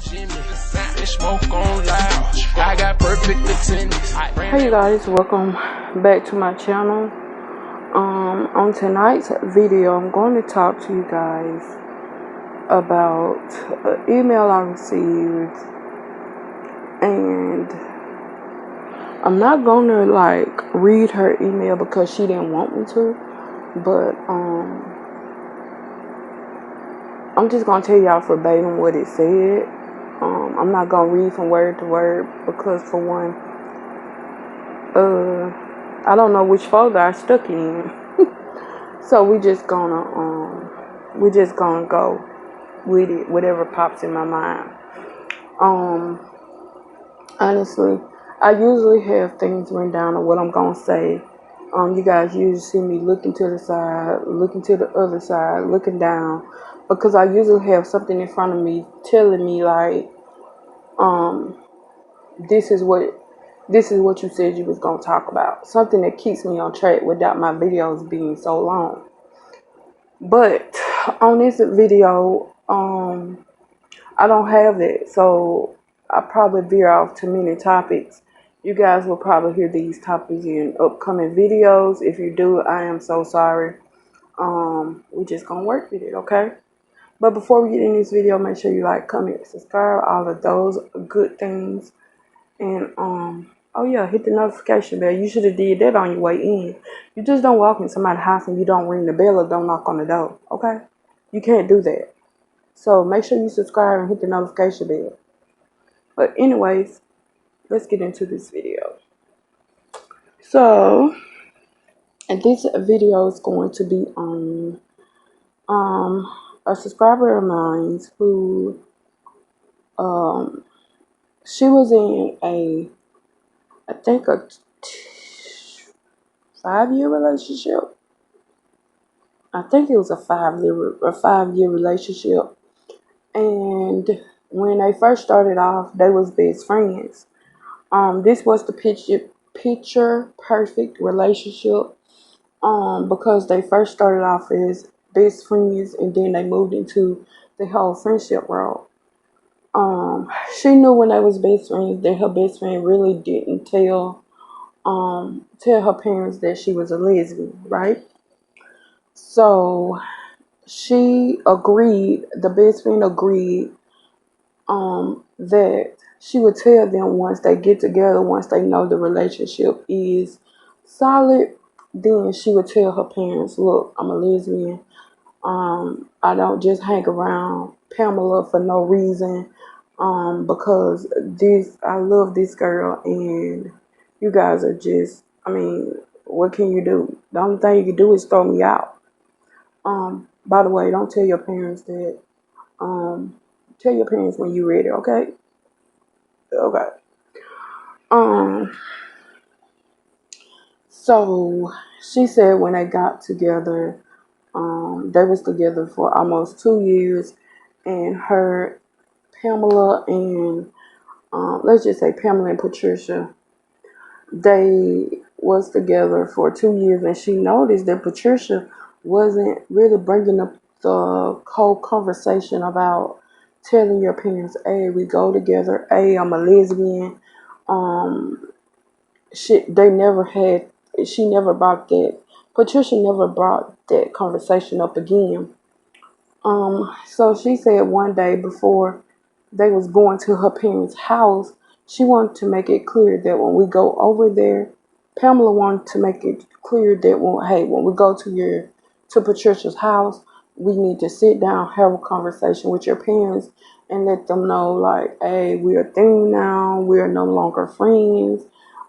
I got perfect attendance. Hey you guys, welcome back to my channel. On tonight's video, I'm going to talk to you guys about an email I received, and I'm not gonna read her email because she didn't want me to, but I'm just gonna tell y'all verbatim what it said. I'm not gonna read from word to word because, for one, I don't know which folder I stuck it in. So we're just gonna go with it, whatever pops in my mind. Honestly, I usually have things written down of what I'm gonna say. You guys usually see me looking to the side, looking to the other side, looking down, because I usually have something in front of me telling me this is what you said you was gonna talk about. Something that keeps me on track without my videos being so long. But on this video, I don't have that, so I probably veer off to many topics. You guys will probably hear these topics in upcoming videos. If you do, I am so sorry. We're just gonna work with it, okay? But before we get in this video, make sure you like, comment, subscribe, all of those good things. And oh yeah, hit the notification bell. You should have did that on your way in. You just don't walk in somebody's house and you don't ring the bell or don't knock on the door, okay? You can't do that. So make sure you subscribe and hit the notification bell. But anyways, let's get into this video. So, and this video is going to be on a subscriber of mine who she was in I think a 5-year relationship. I think it was a 5-year relationship. And when they first started off, they was best friends. This was the picture perfect relationship. Because they first started off as best friends and then they moved into the whole friendship role. She knew when they was best friends that her best friend really didn't tell her parents that she was a lesbian, right? So the best friend agreed that she would tell them once they get together, once they know the relationship is solid, then she would tell her parents, look, I'm a lesbian. I don't just hang around Pamela for no reason. Because I love this girl and you guys are just, what can you do? The only thing you can do is throw me out. By the way, don't tell your parents that. Tell your parents when you're ready, okay? Okay. So she said when they got together, they was together for almost 2 years, and Pamela and let's just say Pamela and Patricia, they was together for 2 years, and she noticed that Patricia wasn't really bringing up the whole conversation about telling your parents, hey, we go together, hey, I'm a lesbian. She never brought that, Patricia never brought that conversation up again. So she said one day before they was going to her parents' house, she wanted to make it clear that when we go over there, Pamela wanted to make it clear that when we go to Patricia's house, we need to sit down, have a conversation with your parents, and let them know, hey, we're a thing now. We are no longer friends.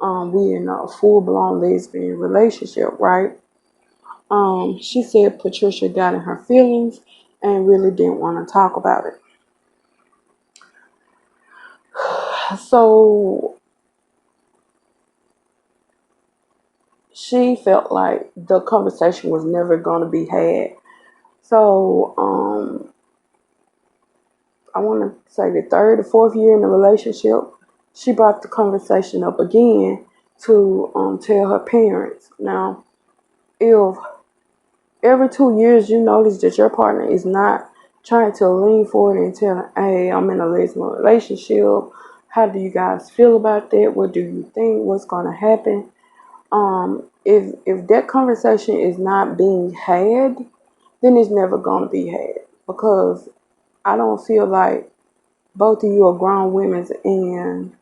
We in a full-blown lesbian relationship, right? She said Patricia got in her feelings and really didn't want to talk about it. So she felt like the conversation was never going to be had. So I want to say the 3rd or 4th year in the relationship, she brought the conversation up again to tell her parents. Now, if every 2 years you notice that your partner is not trying to lean forward and tell them, hey, I'm in a lesbian relationship. How do you guys feel about that? What do you think? What's going to happen? If that conversation is not being had, then it's never going to be had, because I don't feel like both of you are grown women and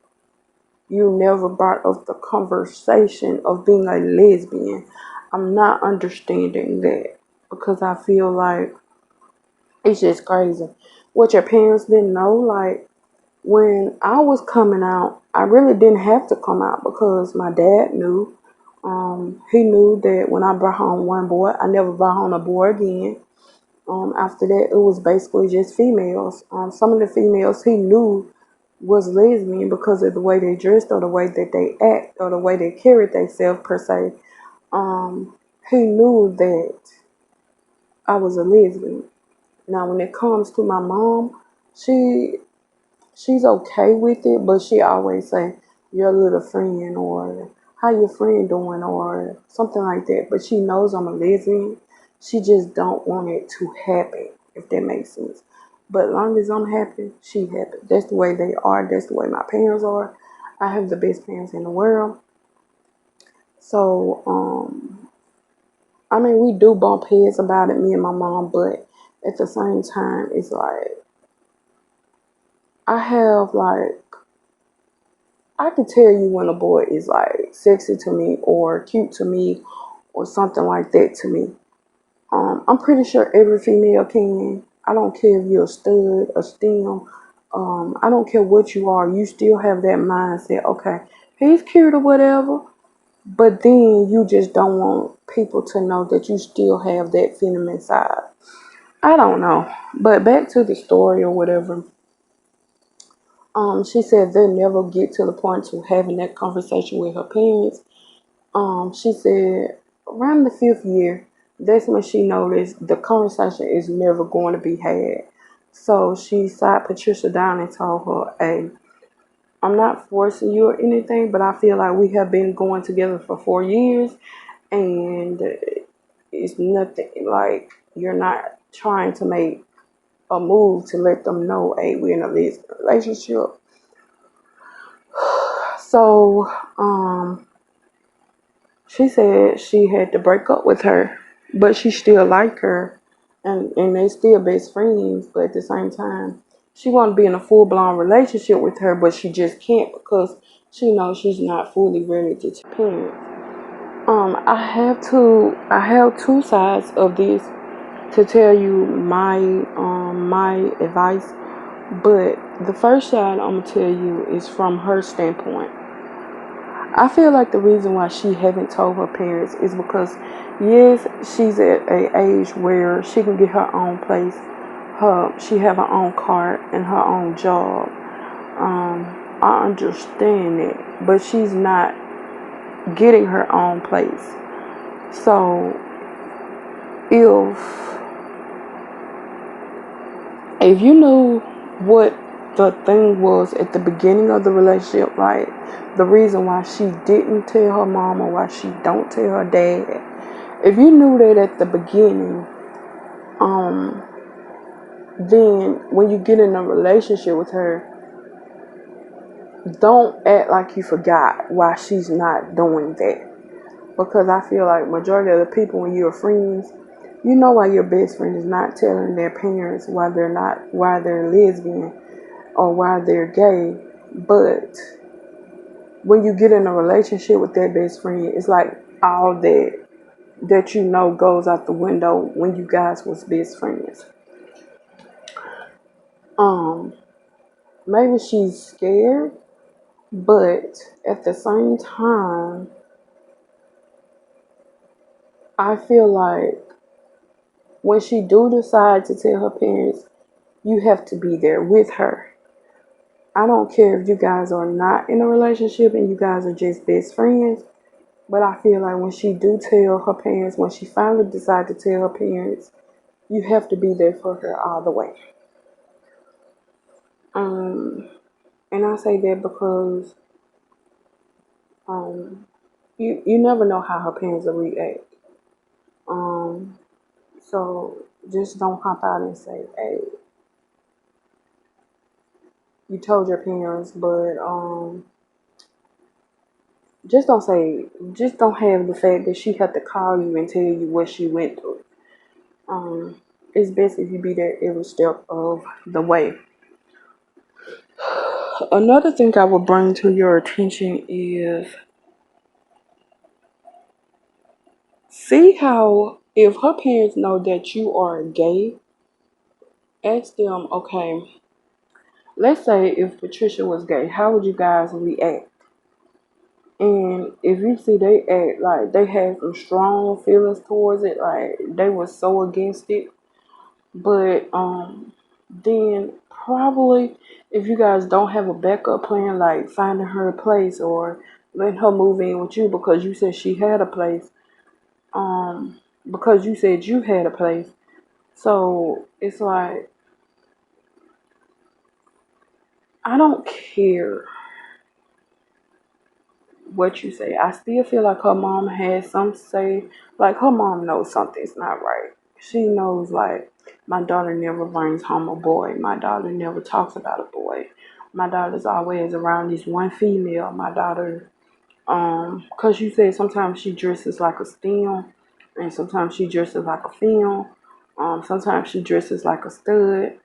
you never brought up the conversation of being a lesbian. I'm not understanding that, because I feel like it's just crazy. What your parents didn't know, like when I was coming out, I really didn't have to come out because my dad knew. He knew that when I brought home one boy, I never brought home a boy again. After that, it was basically just females. Some of the females he knew was lesbian because of the way they dressed or the way that they act or the way they carried themselves per se. He knew that I was a lesbian. Now, when it comes to my mom, she she's okay with it, but she always say, your little friend, or how your friend doing, or something like that. But she knows I'm a lesbian. She just don't want it to happen, if that makes sense. But as long as I'm happy, she happy. That's the way they are. That's the way my parents are. I have the best parents in the world. So, I mean, we do bump heads about it, me and my mom, but at the same time, it's like, I have like, I can tell you when a boy is like sexy to me or cute to me or something like that to me. I'm pretty sure every female can. I don't care if you're a stud, a stem. I don't care what you are. You still have that mindset. Okay, he's cute or whatever. But then you just don't want people to know that you still have that feminine side. I don't know. But back to the story or whatever. She said they'll never get to the point to having that conversation with her parents. She said around the 5th year, that's when she noticed the conversation is never going to be had. So she sat Patricia down and told her, hey, I'm not forcing you or anything, but I feel like we have been going together for 4 years and it's nothing like you're not trying to make a move to let them know, hey, we're in a lesbian relationship. So, she said she had to break up with her, but she still liked her, and they still best friends. But at the same time, she want to be in a full blown relationship with her, but she just can't because she knows she's not fully ready to parent. I have two sides of this to tell you my advice, but the first side I'm gonna tell you is from her standpoint. I feel like the reason why she haven't told her parents is because, yes, she's at a age where she can get her own place. She have her own car and her own job. I understand it, but she's not getting her own place. So if if you knew what the thing was at the beginning of the relationship, like the reason why she didn't tell her mom or why she don't tell her dad, if you knew that at the beginning, then when you get in a relationship with her, don't act like you forgot why she's not doing that. Because I feel like majority of the people, when you're friends, you know why your best friend is not telling their parents why they're lesbian or why they're gay. But when you get in a relationship with that best friend, it's like all that you know goes out the window when you guys was best friends. Um, Maybe she's scared, but at the same time, I feel like when she do decide to tell her parents, you have to be there with her. I don't care if you guys are not in a relationship and you guys are just best friends, but I feel like when she do tell her parents, when she finally decide to tell her parents, you have to be there for her all the way. Um, and I say that because um, you never know how her parents will react. Um, so Just don't hop out and say, hey, you told your parents, but just don't have the fact that she had to call you and tell you what she went through. Um, it's best if you be there every step of the way. Another thing I would bring to your attention is see how if her parents know that you are gay, ask them, okay, let's say if Patricia was gay, how would you guys react? And if you see they act like they had some strong feelings towards it, like they were so against it, but then probably if you guys don't have a backup plan, like finding her a place or letting her move in with you because you said she had a place, because you said you had a place. So it's like I don't care what you say. I still feel like her mom has some say. Like her mom knows something's not right. She knows like my daughter never brings home a boy. My daughter never talks about a boy. My daughter's always around this one female. My daughter, cause you said sometimes she dresses like a STEM, and sometimes she dresses like a film. Sometimes she dresses like a stud.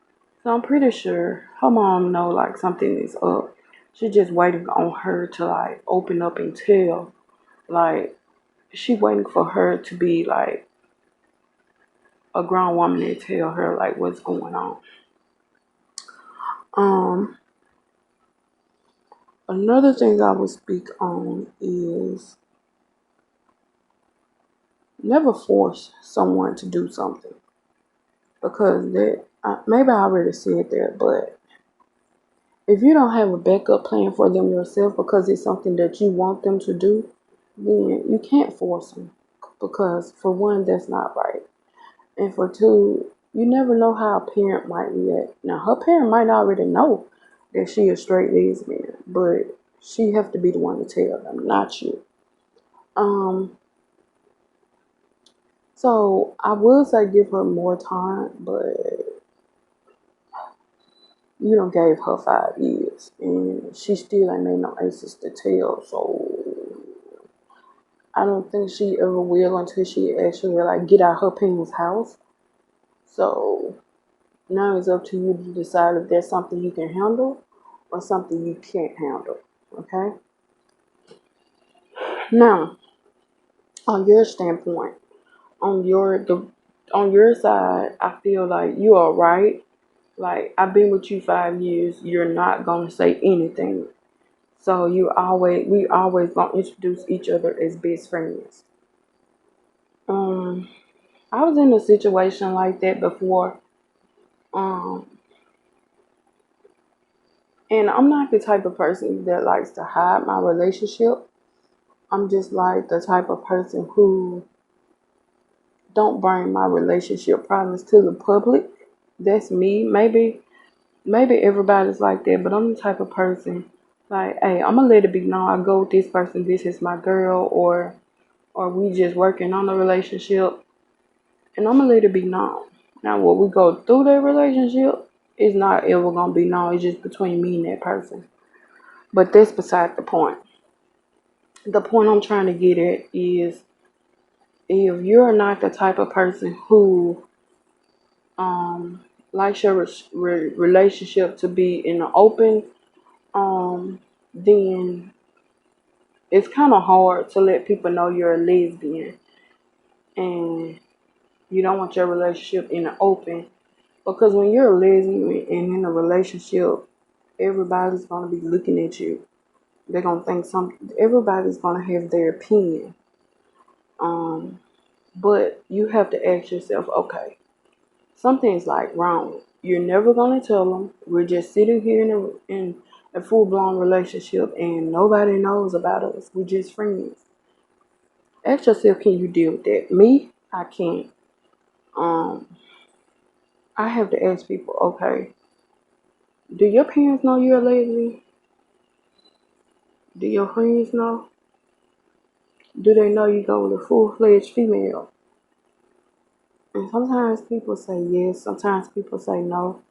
So I'm pretty sure her mom know like something is up. She just waiting on her to like open up and tell. Like she waiting for her to be like a grown woman and tell her like what's going on. Um, Another thing I would speak on is never force someone to do something because maybe I already said that, but if you don't have a backup plan for them yourself because it's something that you want them to do, then you can't force them because for one, that's not right. And for two, you never know how a parent might react. Now, her parent might already know that she is straight lesbian, but she have to be the one to tell them, not you. Um, so I will say give her more time, but you done gave her 5 years, and she still ain't made no aces to tell. So I don't think she ever will until she actually like get out her parents' house. So now it's up to you to decide if that's something you can handle or something you can't handle. Okay. Now, on your standpoint, on your side, I feel like you are right. Like I've been with you 5 years. You're not gonna say anything. So we always gonna introduce each other as best friends. Um, I was in a situation like that before. Um, and I'm not the type of person that likes to hide my relationship. I'm just like the type of person who don't bring my relationship problems to the public. That's me. Maybe everybody's like that, but I'm the type of person like, hey, I'm gonna let it be known I go with this person, this is my girl, or we just working on the relationship, and I'm gonna let it be known. Now, what we go through that relationship is not ever gonna be known. It's just between me and that person. But that's beside the point. The point I'm trying to get at is if you're not the type of person who um likes your relationship to be in the open, then it's kind of hard to let people know you're a lesbian and you don't want your relationship in the open because when you're a lesbian and in a relationship, everybody's gonna be looking at you. They're gonna think everybody's gonna have their opinion. Um, but you have to ask yourself, okay, something's like wrong. You're never gonna tell them. We're just sitting here in a full blown relationship, and nobody knows about us. We're just friends. Ask yourself, can you deal with that? Me, I can't. Um, I have to ask people, okay, do your parents know you're a lesbian? Do your friends know? Do they know you go with a full fledged female? And sometimes people say yes, sometimes people say no.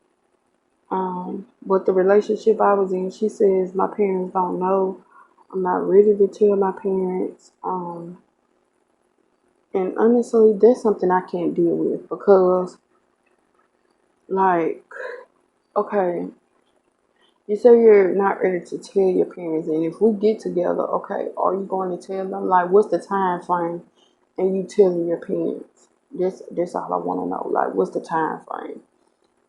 But the relationship I was in, she says my parents don't know. I'm not ready to tell my parents. And honestly, that's something I can't deal with because, like, okay, you say you're not ready to tell your parents, and if we get together, okay, are you going to tell them? Like, what's the time frame? And you telling your parents? That's all I want to know. Like, what's the time frame?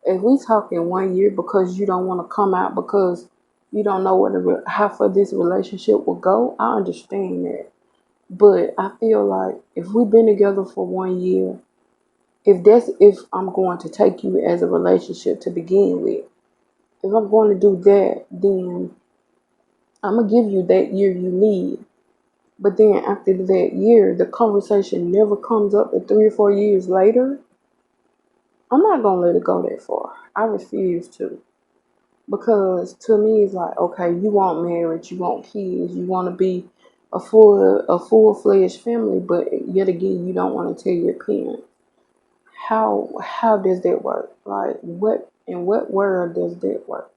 If we talking 1 year because you don't want to come out because you don't know how far this relationship will go, I understand that. But I feel like if we've been together for 1 year, if I'm going to take you as a relationship to begin with, if I'm going to do that, then I'm gonna give you that year you need. But then after that year, the conversation never comes up. At 3 or 4 years later, I'm not gonna let it go that far. I refuse to. Because to me, it's like, okay, you want marriage, you want kids, you want to be a full-fledged family, but yet again, you don't want to tell your parents. How does that work? Like, what in what world does that work?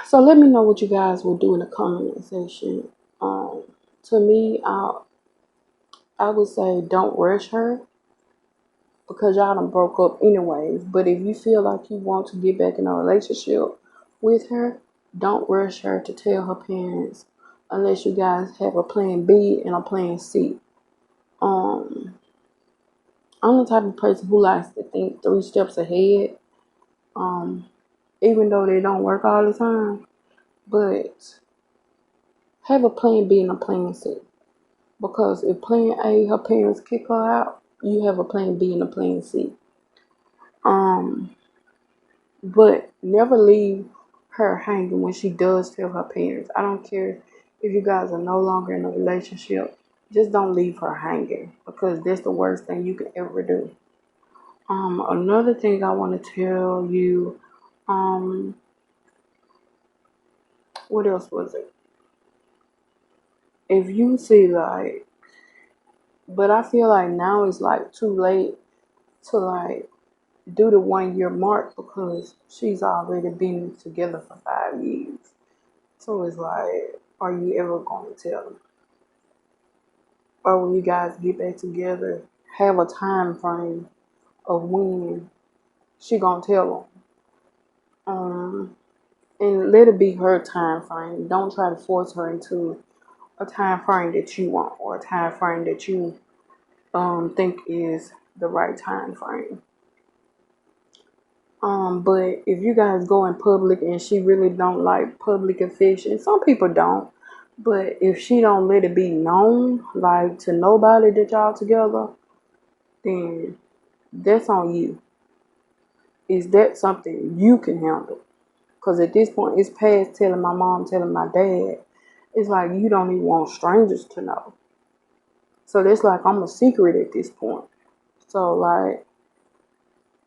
So let me know what you guys will do in the comment section. Um, to me, I would say don't rush her because y'all done broke up anyways. But if you feel like you want to get back in a relationship with her, don't rush her to tell her parents unless you guys have a plan B and a plan C. Um, I'm the type of person who likes to think 3 steps ahead. Um, even though they don't work all the time, but have a plan B and a plan C. Because if plan A, her parents kick her out, you have a plan B and a plan C. Um, But never leave her hanging when she does tell her parents. I don't care if you guys are no longer in a relationship. Just don't leave her hanging because that's the worst thing you can ever do. Another thing I want to tell you, um, what else was it? If you see like, but I feel like now it's like too late to like do the 1 year mark because she's already been together for 5 years. So it's like, are you ever going to tell them? Or when you guys get back together, have a time frame of when she gonna tell them. And let it be her time frame. Don't try to force her into a time frame that you want or a time frame that you think is the right time frame. But if you guys go in public and she really don't like public affection, some people don't. But if she don't let it be known, like to nobody that y'all together, then that's on you. Is that something you can handle? Because at this point, it's past telling my mom, telling my dad. It's like you don't even want strangers to know. So that's like I'm a secret at this point. So like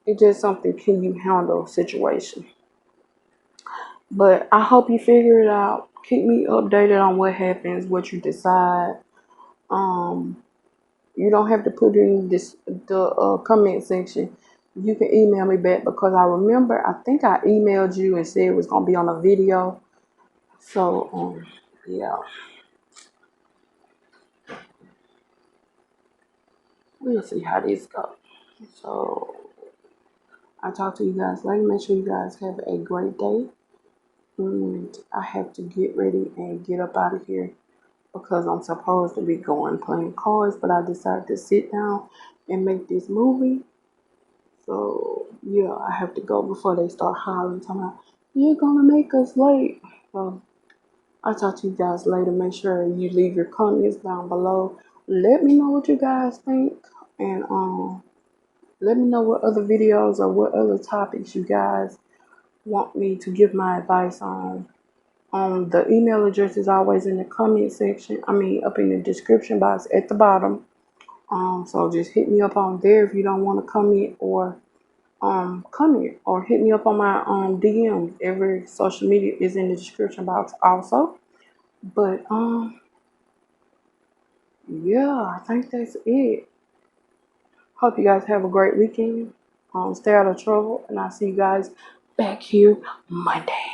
it's just something can you handle situation. But I hope you figure it out. Keep me updated on what happens, what you decide. Um, you don't have to put it in the comment section. You can email me back because I remember I think I emailed you and said it was gonna be on a video. So yeah, we'll see how this goes. So I'll talk to you guys later. Make sure you guys have a great day. And I have to get ready and get up out of here because I'm supposed to be going playing cards, but I decided to sit down and make this movie. So yeah, I have to go before they start hollering, talking about, you're gonna make us late. So I'll talk to you guys later. Make sure you leave your comments down below. Let me know what you guys think, and let me know what other videos or what other topics you guys want me to give my advice on. The email address is always in the comment section. I mean, up in the description box at the bottom. So just hit me up on there if you don't want to comment or comment or hit me up on my DM. Every social media is in the description box also. But yeah, I think that's it. Hope you guys have a great weekend. Stay out of trouble, and I'll see you guys back here Monday.